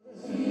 Yahweh,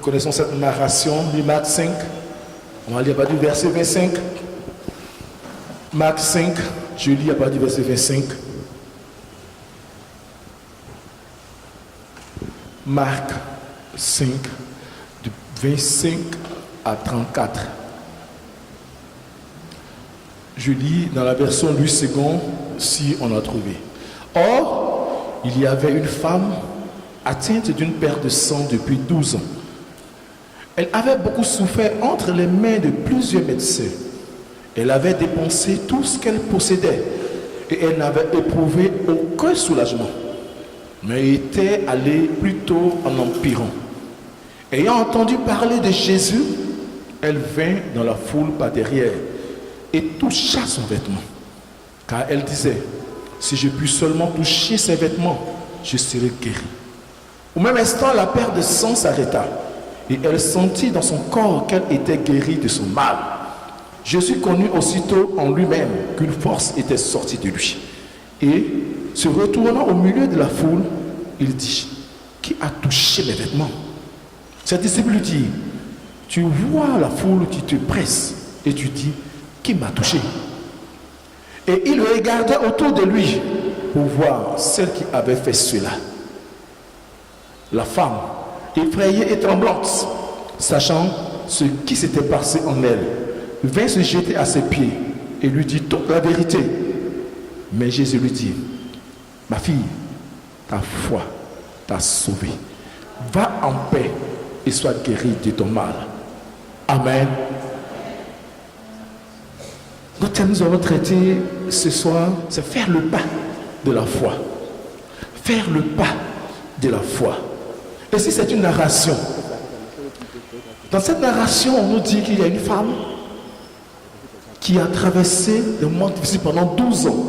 connaissons cette narration de Marc 5. On va lire à partir du verset 25. Marc 5, je lis à partir du verset 25. Marc 5, de 25 à 34. Je lis dans la version Louis II, si on a trouvé. Or, il y avait une femme atteinte d'une perte de sang depuis 12 ans. Elle avait beaucoup souffert entre les mains de plusieurs médecins. Elle avait dépensé tout ce qu'elle possédait et elle n'avait éprouvé aucun soulagement, mais était allée plutôt en empirant. Ayant entendu parler de Jésus, elle vint dans la foule par derrière et toucha son vêtement. Car elle disait, si je puis seulement toucher ses vêtements, je serai guérie. Au même instant, la perte de sang s'arrêta et elle sentit dans son corps qu'elle était guérie de son mal. Jésus connut aussitôt en lui-même qu'une force était sortie de lui. Et, se retournant au milieu de la foule, il dit, qui a touché mes vêtements? Ses disciples lui dirent, tu vois la foule qui te presse et tu dis, qui m'a touché? Et il regardait autour de lui pour voir celle qui avait fait cela. La femme, effrayée et tremblante, sachant ce qui s'était passé en elle, vint se jeter à ses pieds et lui dit toute la vérité. Mais Jésus lui dit, ma fille, ta foi t'a sauvée. Va en paix et sois guérie de ton mal. Amen. Le thème que nous allons traiter ce soir, c'est faire le pas de la foi. Faire le pas de la foi. Et si c'est une narration, dans cette narration, on nous dit qu'il y a une femme qui a traversé le monde difficile pendant 12 ans.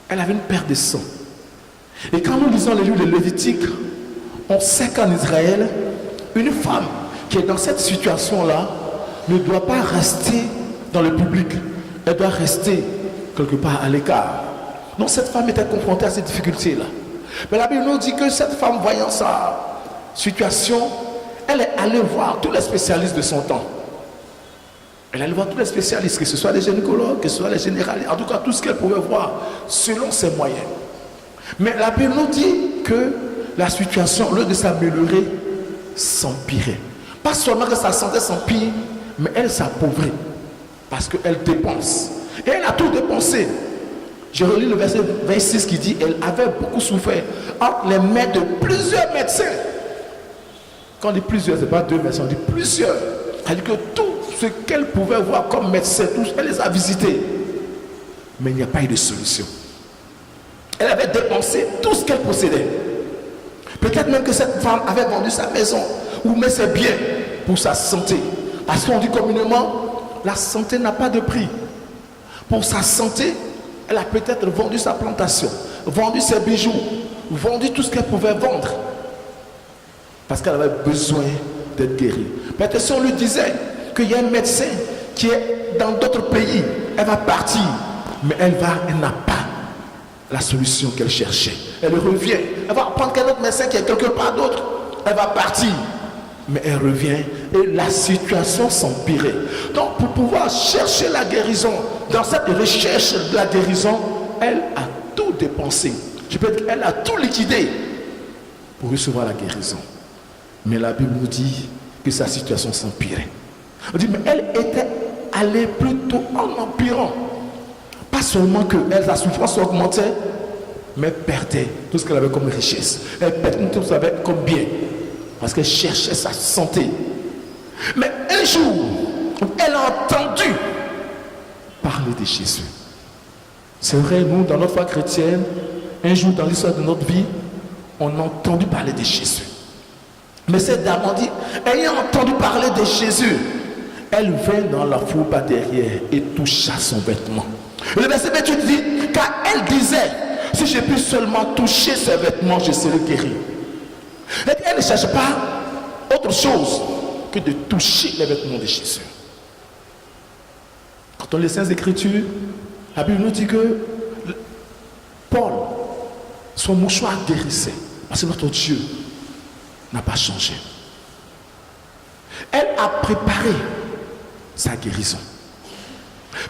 Elle avait une perte de sang. Et quand nous lisons les livres de Lévitique, on sait qu'en Israël, une femme qui est dans cette situation-là ne doit pas rester dans le public. Elle doit rester quelque part à l'écart. Donc cette femme était confrontée à cette difficulté-là. Mais la Bible nous dit que cette femme, voyant sa situation, elle est allée voir tous les spécialistes de son temps. Elle allait voir tous les spécialistes, que ce soit les gynécologues, que ce soit les généralistes, en tout cas tout ce qu'elle pouvait voir selon ses moyens. Mais la Bible nous dit que la situation, au lieu de s'améliorer, s'empirait. Pas seulement que sa santé s'empire, mais elle s'appauvrit parce qu'elle dépense. Et elle a tout dépensé. Je relis le verset 26 qui dit, elle avait beaucoup souffert entre les mains de plusieurs médecins. Quand on dit plusieurs, ce n'est pas deux médecins, on dit plusieurs. C'est-à-dire que tout ce qu'elle pouvait voir comme médecin, elle les a visités. Mais il n'y a pas eu de solution. Elle avait dépensé tout ce qu'elle possédait. Peut-être même que cette femme avait vendu sa maison ou même ses biens pour sa santé. Parce qu'on dit communément, la santé n'a pas de prix. Pour sa santé, elle a peut-être vendu sa plantation, vendu ses bijoux, vendu tout ce qu'elle pouvait vendre. Parce qu'elle avait besoin d'être guérie. Peut-être si on lui disait qu'il y a un médecin qui est dans d'autres pays, elle va partir, mais elle n'a pas la solution qu'elle cherchait. Elle revient, elle va prendre quel autre médecin qui est quelque part d'autre, elle va partir, mais elle revient et la situation s'empirait. Donc pour pouvoir chercher la guérison, dans cette recherche de la guérison, elle a tout dépensé. Je peux dire qu'elle a tout liquidé pour recevoir la guérison. Mais la Bible nous dit que sa situation s'empirait. On dit, mais elle était allée plutôt en empirant. Pas seulement que sa souffrance augmentait, mais elle perdait tout ce qu'elle avait comme richesse. Elle perdait tout ce qu'elle avait comme bien. Parce qu'elle cherchait sa santé. Mais un jour, elle a entendu parler de Jésus. C'est vrai, nous, dans notre foi chrétienne, un jour dans l'histoire de notre vie, on a entendu parler de Jésus. Mais cette dame a dit, ayant entendu parler de Jésus, elle vint dans la foule par derrière et toucha son vêtement. Le verset 28 dit, car elle disait, si je puis seulement toucher ses vêtements, je serai guérie. Elle ne cherche pas autre chose que de toucher les vêtements de Jésus. Quand on lit les Saintes Écritures, la Bible nous dit que Paul, son mouchoir guérissait. Parce que notre Dieu n'a pas changé. Elle a préparé sa guérison.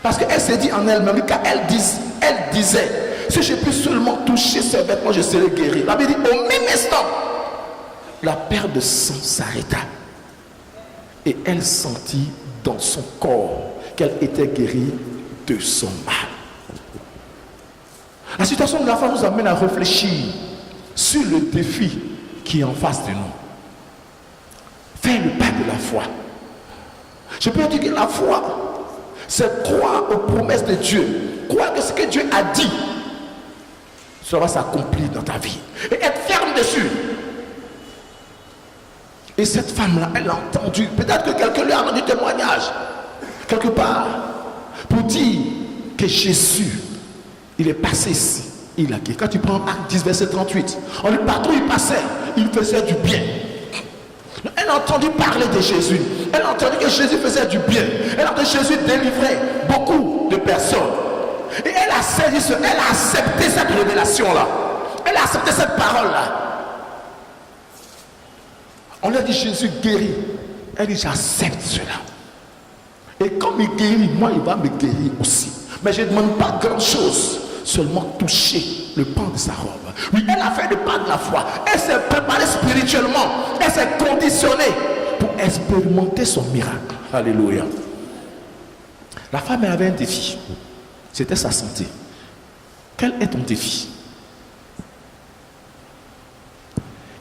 Parce qu'elle s'est dit en elle-même, car elle disait, si je puis seulement toucher ses vêtements, je serai guéri. La Bible dit, au même instant, la perte de sang s'arrêta. Et elle sentit dans son corps qu'elle était guérie de son mal. La situation de la femme nous amène à réfléchir sur le défi qui est en face de nous. Faire le pas de la foi. Je peux dire que la foi, c'est croire aux promesses de Dieu. Croire que ce que Dieu a dit, cela va s'accomplir dans ta vie. Et être ferme dessus. Et cette femme-là, elle a entendu. Peut-être que quelqu'un lui a rendu témoignage. Quelque part. Pour dire que Jésus, il est passé ici. Il a guéri. Quand tu prends Acte 10, verset 38. On lui partout il passait. Il faisait du bien. Elle a entendu parler de Jésus. Elle a entendu que Jésus faisait du bien. Elle a entendu que Jésus délivrait beaucoup de personnes. Et elle a saisi elle a accepté cette révélation-là. Elle a accepté cette parole-là. On lui a dit Jésus guérit. Elle dit j'accepte cela. Et comme il guérit, moi il va me guérir aussi. Mais je ne demande pas grand-chose. Seulement toucher le pan de sa robe. Oui, elle a fait le pas de la foi. Elle s'est préparée spirituellement. Elle s'est conditionnée pour expérimenter son miracle. Alléluia. La femme avait un défi. C'était sa santé. Quel est ton défi?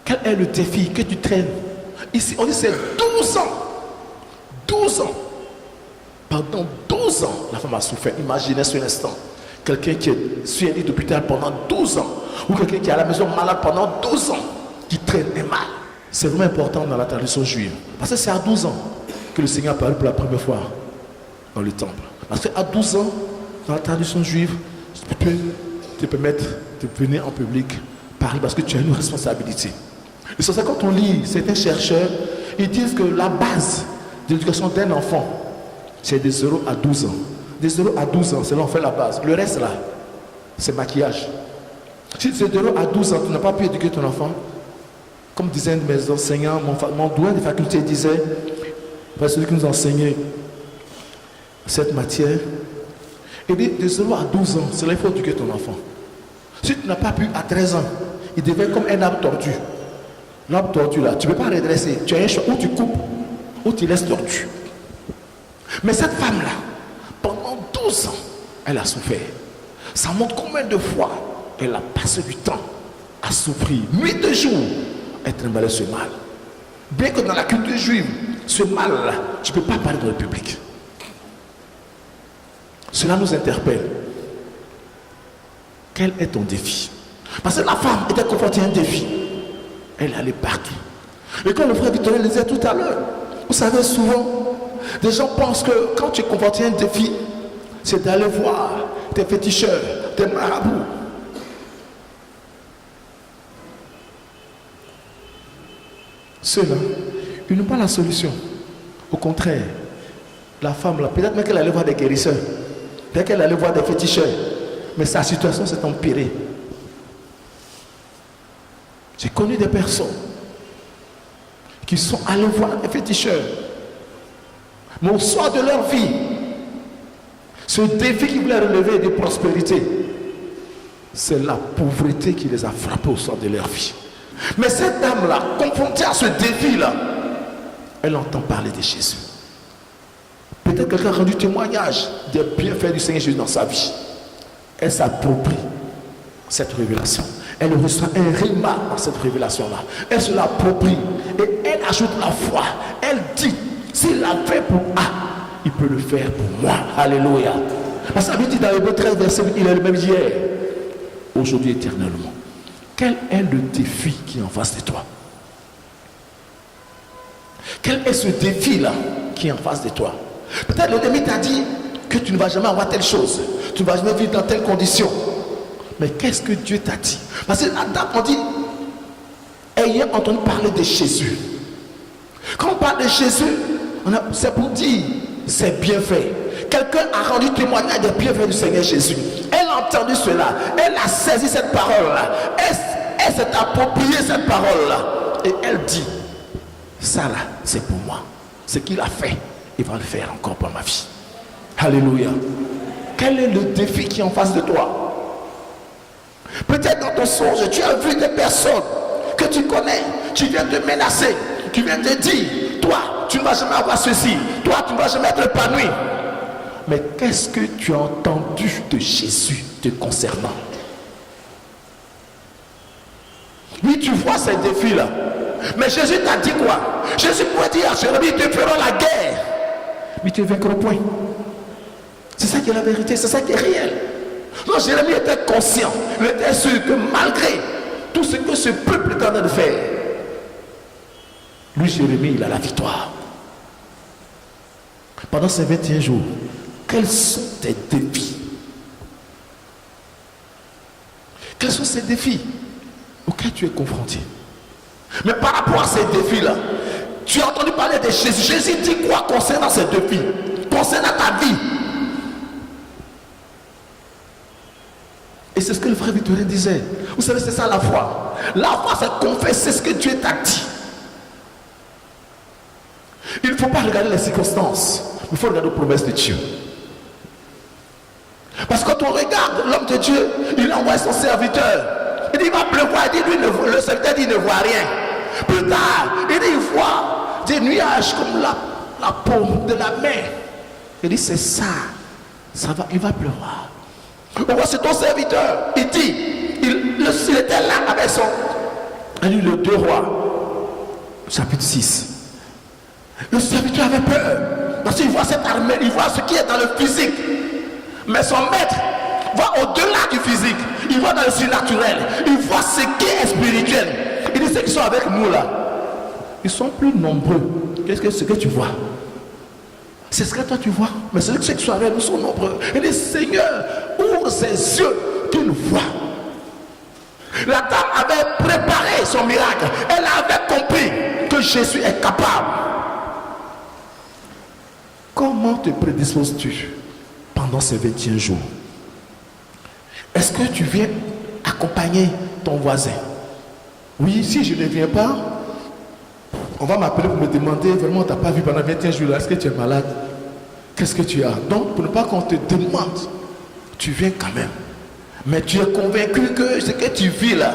Quel est le défi que tu traînes? Ici, on dit c'est 12 ans. 12 ans. Pendant 12 ans, la femme a souffert. Imaginez ce instant. Quelqu'un qui est sur un lit d'hôpital pendant 12 ans. Ou quelqu'un qui est à la maison malade pendant 12 ans. Qui traîne un mal. C'est vraiment important dans la tradition juive. Parce que c'est à 12 ans que le Seigneur a parlé pour la première fois dans le temple. Parce qu'à 12 ans, dans la tradition juive, tu peux te permettre de venir en public parler parce que tu as une responsabilité. Et c'est ça, quand on lit certains chercheurs, ils disent que la base de l'éducation d'un enfant, c'est de 0 à 12 ans. De 0 à 12 ans, c'est là on fait la base. Le reste là, c'est maquillage. Si de 0 à 12 ans, tu n'as pas pu éduquer ton enfant, comme disaient mes enseignants, mon doyen de faculté disait, celui qui nous enseignait cette matière, il dit de 0 à 12 ans, c'est là qu'il faut éduquer ton enfant. Si tu n'as pas pu à 13 ans, il devient comme un arbre tordu. L'arbre tordu là, tu ne peux pas redresser. Tu as un choix, ou tu coupes, ou tu laisses tordu. Mais cette femme-là, pendant 12 ans, elle a souffert. Ça montre combien de fois elle a passé du temps à souffrir. Nuit de jour, elle tremblait ce mal. Bien que dans la culture juive, ce mal-là, tu ne peux pas parler dans le public. Cela nous interpelle. Quel est ton défi? Parce que la femme était confrontée à un défi. Elle allait partout. Et comme le frère Victorien le disait tout à l'heure, vous savez, souvent, des gens pensent que quand tu es confronté à un défi, c'est d'aller voir des féticheurs, des marabouts. Ceux-là, ils n'ont pas la solution. Au contraire, la femme, là, peut-être même qu'elle allait voir des guérisseurs, peut-être qu'elle allait voir des féticheurs, mais sa situation s'est empirée. J'ai connu des personnes qui sont allées voir des féticheurs, mais au soir de leur vie, ce défi qui voulait relever de prospérité, c'est la pauvreté qui les a frappés au soir de leur vie. Mais cette dame-là, confrontée à ce défi-là, elle entend parler de Jésus. Peut-être que quelqu'un a rendu témoignage des bienfaits du Seigneur Jésus dans sa vie. Elle s'approprie cette révélation. Elle reçoit un rima dans cette révélation-là. Elle se l'approprie et elle ajoute la foi. Elle dit, s'il l'a fait pour A, il peut le faire pour moi. Alléluia. Parce que ça veut dire dans Hébreux 13, verset 8, il est le même hier, aujourd'hui éternellement. Quel est le défi qui est en face de toi? Quel est ce défi-là qui est en face de toi? Peut-être l'ennemi t'a dit que tu ne vas jamais avoir telle chose. Tu ne vas jamais vivre dans telle condition. Mais qu'est-ce que Dieu t'a dit? Parce que la dame, on dit, ayant entendu parler de Jésus. Quand on parle de Jésus, c'est pour dire, c'est bien fait. Quelqu'un a rendu témoignage des bienfaits du Seigneur Jésus. Elle a entendu cela. Elle a saisi cette parole-là. Elle s'est appropriée cette parole-là. Et et elle dit, ça là, c'est pour moi. Ce qu'il a fait, il va le faire encore pour ma vie. Alléluia. Quel est le défi qui est en face de toi? Peut-être dans ton songe, tu as vu des personnes que tu connais, tu viens te menacer, tu viens te dire, toi, tu ne vas jamais avoir ceci, toi, tu ne vas jamais être épanoui. Mais qu'est-ce que tu as entendu de Jésus te concernant? Oui, tu vois ces défis-là. Mais Jésus t'a dit quoi? Jésus pourrait dire à Jérémie, ils te feront la guerre, mais tu ne vaincras point. C'est ça qui est la vérité, c'est ça qui est réel. Donc Jérémie était conscient, il était sûr que malgré tout ce que ce peuple est en train de faire, lui, Jérémie, il a la victoire. Pendant ces 21 jours, quels sont tes défis? Quels sont ces défis auxquels tu es confronté? Mais par rapport à ces défis-là, tu as entendu parler de Jésus. Jésus dit quoi concernant ces défis? Concernant ta vie? Et c'est ce que le frère Victorien disait. Vous savez, c'est ça la foi. La foi, c'est confesser ce que Dieu t'a dit. Il ne faut pas regarder les circonstances. Il faut regarder les promesses de Dieu. Parce que quand on regarde l'homme de Dieu, il envoie son serviteur. Il dit, il va pleuvoir. Il dit, lui, le serviteur dit, il ne voit rien. Plus tard, il dit, il voit des nuages comme la paume de la main. Il dit, c'est ça. Il va pleuvoir. On voit, c'est ton serviteur. Il dit, il était là avec son. Il dit, le 2 Rois, chapitre 6. Le serviteur avait peur. Parce qu'il voit cette armée, il voit ce qui est dans le physique. Mais son maître va au-delà du physique. Il va dans le surnaturel. Il voit ce qui est spirituel. Il dit, ceux qui sont avec nous là, ils sont plus nombreux. Qu'est-ce que tu vois? C'est ce que toi tu vois. Mais ceux qui sont avec nous sont nombreux. Il dit, Seigneur, ouvre ses yeux qu'il voit. La dame avait préparé son miracle. Elle avait compris que Jésus est capable. Comment te prédisposes-tu pendant ces 21 jours? Est-ce que tu viens accompagner ton voisin? Oui, si je ne viens pas, on va m'appeler pour me demander, vraiment, tu n'as pas vu pendant 21 jours là, est-ce que tu es malade? Qu'est-ce que tu as? Donc, pour ne pas qu'on te demande, tu viens quand même. Mais tu es convaincu que ce que tu vis là,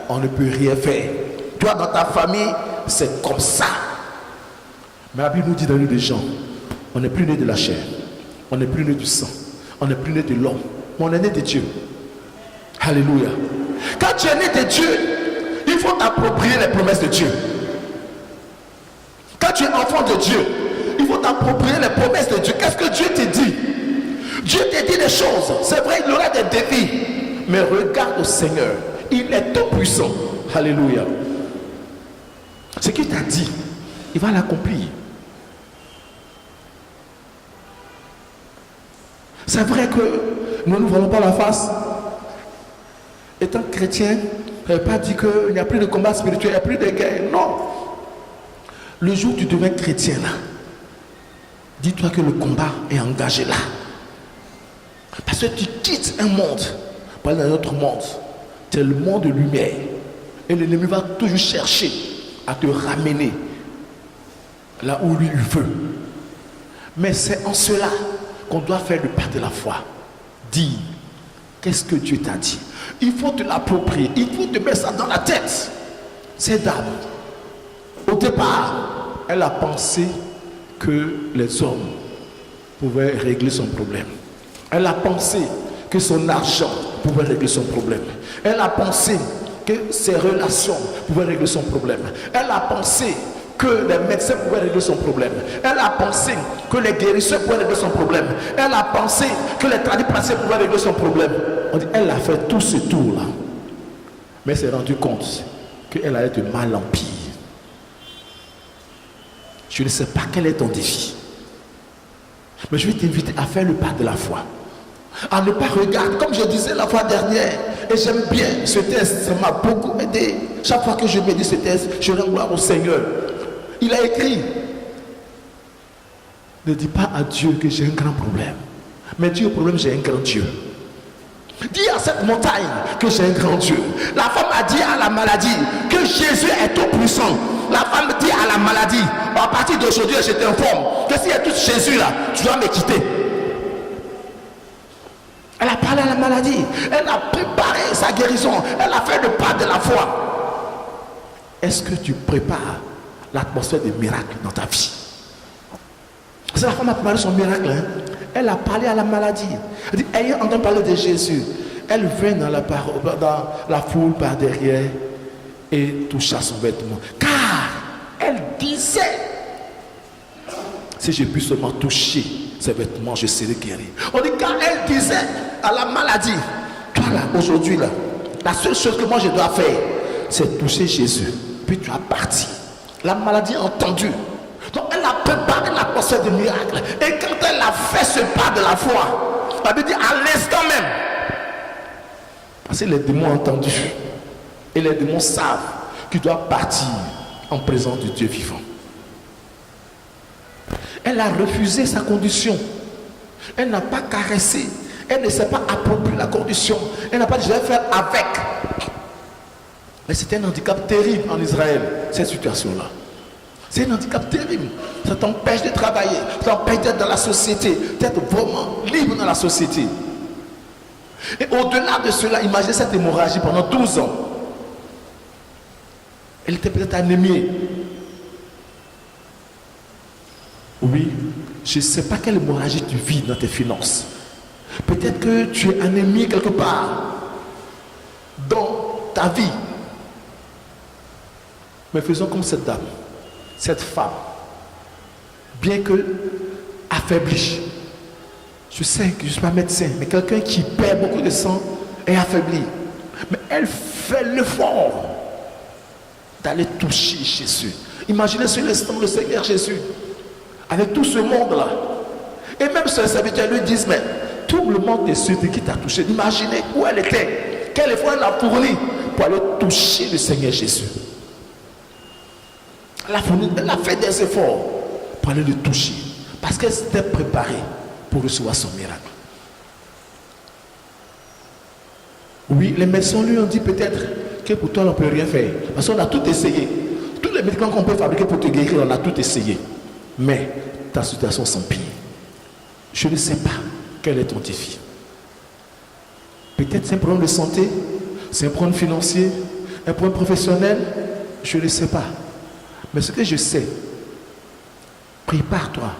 on ne peut rien faire. Toi, dans ta famille, c'est comme ça. Mais la Bible nous dit dans le livre des gens, on n'est plus né de la chair, on n'est plus né du sang, on n'est plus né de l'homme, mais on est né de Dieu. Alléluia. Quand tu es né de Dieu, il faut t'approprier les promesses de Dieu. Quand tu es enfant de Dieu, il faut t'approprier les promesses de Dieu. Qu'est-ce que Dieu te dit? Dieu te dit des choses. C'est vrai, il y aura des défis. Mais regarde au Seigneur. Il est tout puissant. Alléluia. Ce qu'il t'a dit, il va l'accomplir. C'est vrai que nous ne nous voyons pas la face. Étant chrétien, ça ne veut pas dire qu'il n'y a plus de combat spirituel, il n'y a plus de guerre. Non. Le jour où tu deviens chrétien là, dis-toi que le combat est engagé là. Parce que tu quittes un monde pour aller dans un autre monde. C'est le monde de lumière. Et l'ennemi va toujours chercher à te ramener là où lui il veut. Mais c'est en cela qu'on doit faire le pas de la foi. Dis, qu'est-ce que Dieu t'a dit? Il faut te l'approprier. Il faut te mettre ça dans la tête. Cette dame, au départ, elle a pensé que les hommes pouvaient régler son problème. Elle a pensé que son argent pouvait régler son problème. Elle a pensé que ses relations pouvaient régler son problème. Elle a pensé que les médecins pouvaient régler son problème. Elle a pensé que les guérisseurs pouvaient régler son problème. Elle a pensé que les tradipraticiens pouvaient régler son problème. On dit, elle a fait tout ce tour-là. Mais elle s'est rendue compte qu'elle allait de mal en pire. Je ne sais pas quel est ton défi. Mais je vais t'inviter à faire le pas de la foi. À ne pas regarder, comme je disais la fois dernière, et j'aime bien ce texte, ça m'a beaucoup aidé. Chaque fois que je me dis ce texte, je rends gloire au Seigneur. Il a écrit, ne dis pas à Dieu que j'ai un grand problème. Mais dis au problème, j'ai un grand Dieu. Dis à cette montagne que j'ai un grand Dieu. La femme a dit à la maladie que Jésus est tout puissant. La femme dit à la maladie, à partir d'aujourd'hui, je t'informe que si elle touche Jésus là, tu dois me quitter. Elle a parlé à la maladie. Elle a préparé sa guérison. Elle a fait le pas de la foi. Est-ce que tu prépares l'atmosphère des miracles dans ta vie? Parce que la femme a préparé son miracle. Hein? Elle a parlé à la maladie. Elle dit, ayant entendu parler de Jésus, elle vint dans la foule par derrière et toucha son vêtement. Car elle disait, si j'ai pu seulement toucher ses vêtements, je serai guéri. On dit, car elle disait à la maladie, toi là, aujourd'hui là, la seule chose que moi je dois faire, c'est toucher Jésus. Puis tu as parti. La maladie a entendu. Donc elle a préparé l'atmosphère de miracle. Et quand elle a fait ce pas de la foi, elle veut dire à l'instant même. Parce que les démons ont entendu. Et les démons savent qu'il doit partir en présence du Dieu vivant. Elle a refusé sa condition. Elle n'a pas caressé. Elle ne s'est pas approprié la condition. Elle n'a pas dit je vais faire avec. Mais c'était un handicap terrible en Israël, cette situation-là. C'est un handicap terrible. Ça t'empêche de travailler, ça t'empêche d'être dans la société, d'être vraiment libre dans la société. Et au-delà de cela, imaginez cette hémorragie pendant 12 ans. Elle était peut-être anémiée. Oui, je ne sais pas quelle hémorragie tu vis dans tes finances. Peut-être que tu es anémié quelque part dans ta vie. Mais faisons comme cette dame, cette femme, bien que affaiblie. Je sais que je ne suis pas médecin, mais quelqu'un qui perd beaucoup de sang est affaibli. Mais elle fait l'effort d'aller toucher Jésus. Imaginez sur l'instant le Seigneur Jésus, avec tout ce monde-là. Et même ses serviteurs lui disent, mais tout le monde est sûr qui t'a touché. Imaginez où elle était, quel effort elle a fourni pour aller toucher le Seigneur Jésus. Elle a fait des efforts pour aller le toucher. Parce qu'elle s'était préparée pour recevoir son miracle. Oui, les médecins lui ont dit peut-être que pour toi on ne peut rien faire. Parce qu'on a tout essayé. Tous les médicaments qu'on peut fabriquer pour te guérir, on a tout essayé. Mais ta situation s'empire. Je ne sais pas quel est ton défi. Peut-être c'est un problème de santé, c'est un problème financier, un problème professionnel, je ne sais pas. Mais ce que je sais, prépare-toi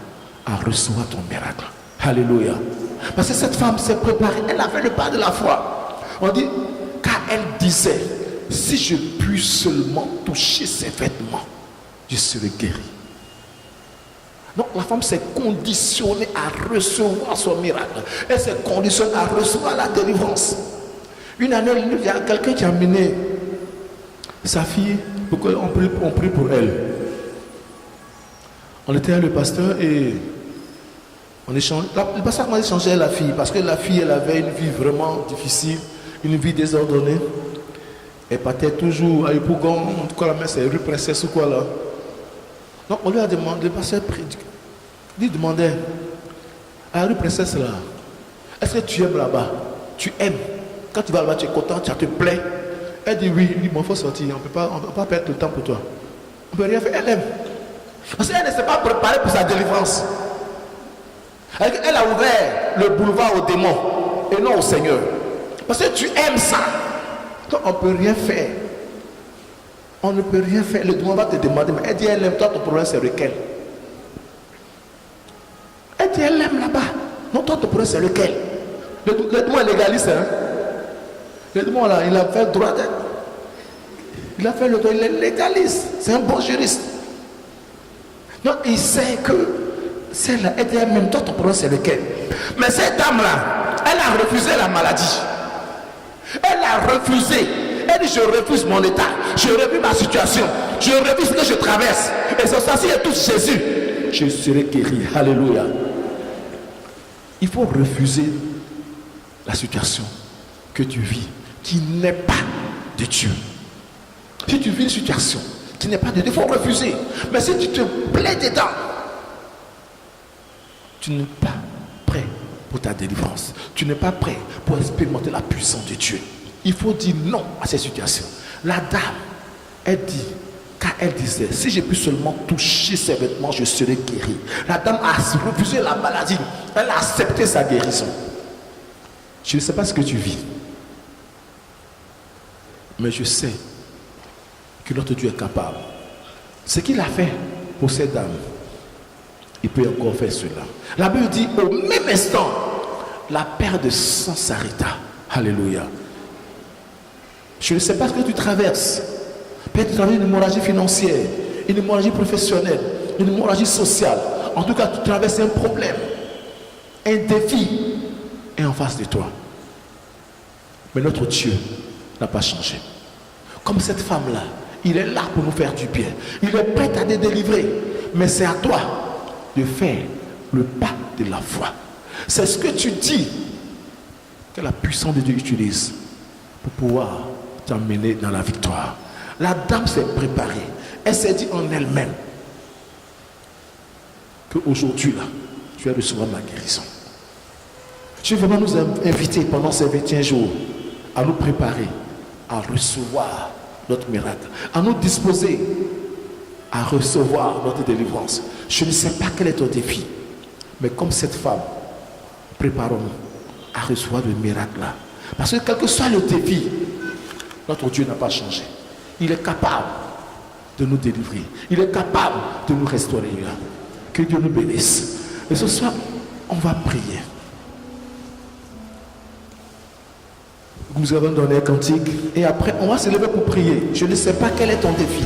à recevoir ton miracle. Alléluia. Parce que cette femme s'est préparée, elle a fait le pas de la foi. On dit, car elle disait, si je puis seulement toucher ses vêtements, je serai guéri. Donc la femme s'est conditionnée à recevoir son miracle. Elle s'est conditionnée à recevoir la délivrance. Une année, il y a quelqu'un qui a amené sa fille pour qu'on prie pour elle. On était avec le pasteur et on échangeait. Le pasteur m'a échangé la fille parce que la fille, elle avait une vie vraiment difficile, une vie désordonnée. Elle partait toujours à Yopougon, en tout cas la mère c'est rue Princesse ou quoi là. Donc on lui a demandé, le pasteur lui demandait, à la rue Princesse là, est-ce que tu aimes là-bas? Tu aimes? Quand tu vas là-bas, tu es content, tu te plais? Elle dit oui, il faut sortir, on ne peut pas perdre le temps pour toi. On ne peut rien faire, elle aime. Parce qu'elle ne s'est pas préparée pour sa délivrance. Elle a ouvert le boulevard aux démons et non au Seigneur. Parce que tu aimes ça. Donc on ne peut rien faire. On ne peut rien faire. Le démon va te demander, mais elle dit elle aime, toi ton problème c'est lequel? Elle dit elle aime là-bas. Non, toi ton problème c'est lequel? Le démon est légaliste, hein? Le démon là, il a fait le droit d'être. Il a fait le droit, il est légaliste. C'est un bon juriste. Donc il sait que celle-là, elle dit elle-même, toi ton problème c'est lequel? Mais cette dame-là, elle a refusé la maladie. Elle a refusé. Elle dit je refuse mon état, je refuse ma situation, je refuse ce que je traverse. Et c'est ça, si elle touche Jésus, je serai guéri. Alléluia. Il faut refuser la situation que tu vis, qui n'est pas de Dieu. Si tu vis une situation qui n'est pas de Dieu, il faut refuser. Mais si tu te plais dedans, tu n'es pas prêt pour ta délivrance. Tu n'es pas prêt pour expérimenter la puissance de Dieu. Il faut dire non à ces situations. La dame, elle dit, car elle disait, si j'ai pu seulement toucher ses vêtements, je serai guéri. La dame a refusé la maladie. Elle a accepté sa guérison. Je ne sais pas ce que tu vis. Mais je sais que notre Dieu est capable. Ce qu'il a fait pour cette dame, il peut encore faire cela. La Bible dit, au même instant, la perte de sang s'arrêta. Alléluia. Je ne sais pas ce que tu traverses. Peut-être tu traverses une hémorragie financière, une hémorragie professionnelle, une hémorragie sociale. En tout cas, tu traverses un problème. Un défi est en face de toi. Mais notre Dieu n'a pas changé. Comme cette femme-là, il est là pour nous faire du bien. Il est prêt à te délivrer. Mais c'est à toi de faire le pas de la foi. C'est ce que tu dis que la puissance de Dieu utilise pour pouvoir t'emmener dans la victoire. La dame s'est préparée. Elle s'est dit en elle-même qu'aujourd'hui, là, tu vas recevoir ma guérison. Je vais vraiment nous inviter pendant ces 21 jours à nous préparer à recevoir notre miracle, à nous disposer à recevoir notre délivrance. Je ne sais pas quel est ton défi, mais comme cette femme, préparons-nous à recevoir le miracle là. Parce que quel que soit le défi, notre Dieu n'a pas changé. Il est capable de nous délivrer. Il est capable de nous restaurer. Que Dieu nous bénisse. Et ce soir, on va prier. Nous avons donné un cantique et après on va se lever pour prier. Je ne sais pas quel est ton défi.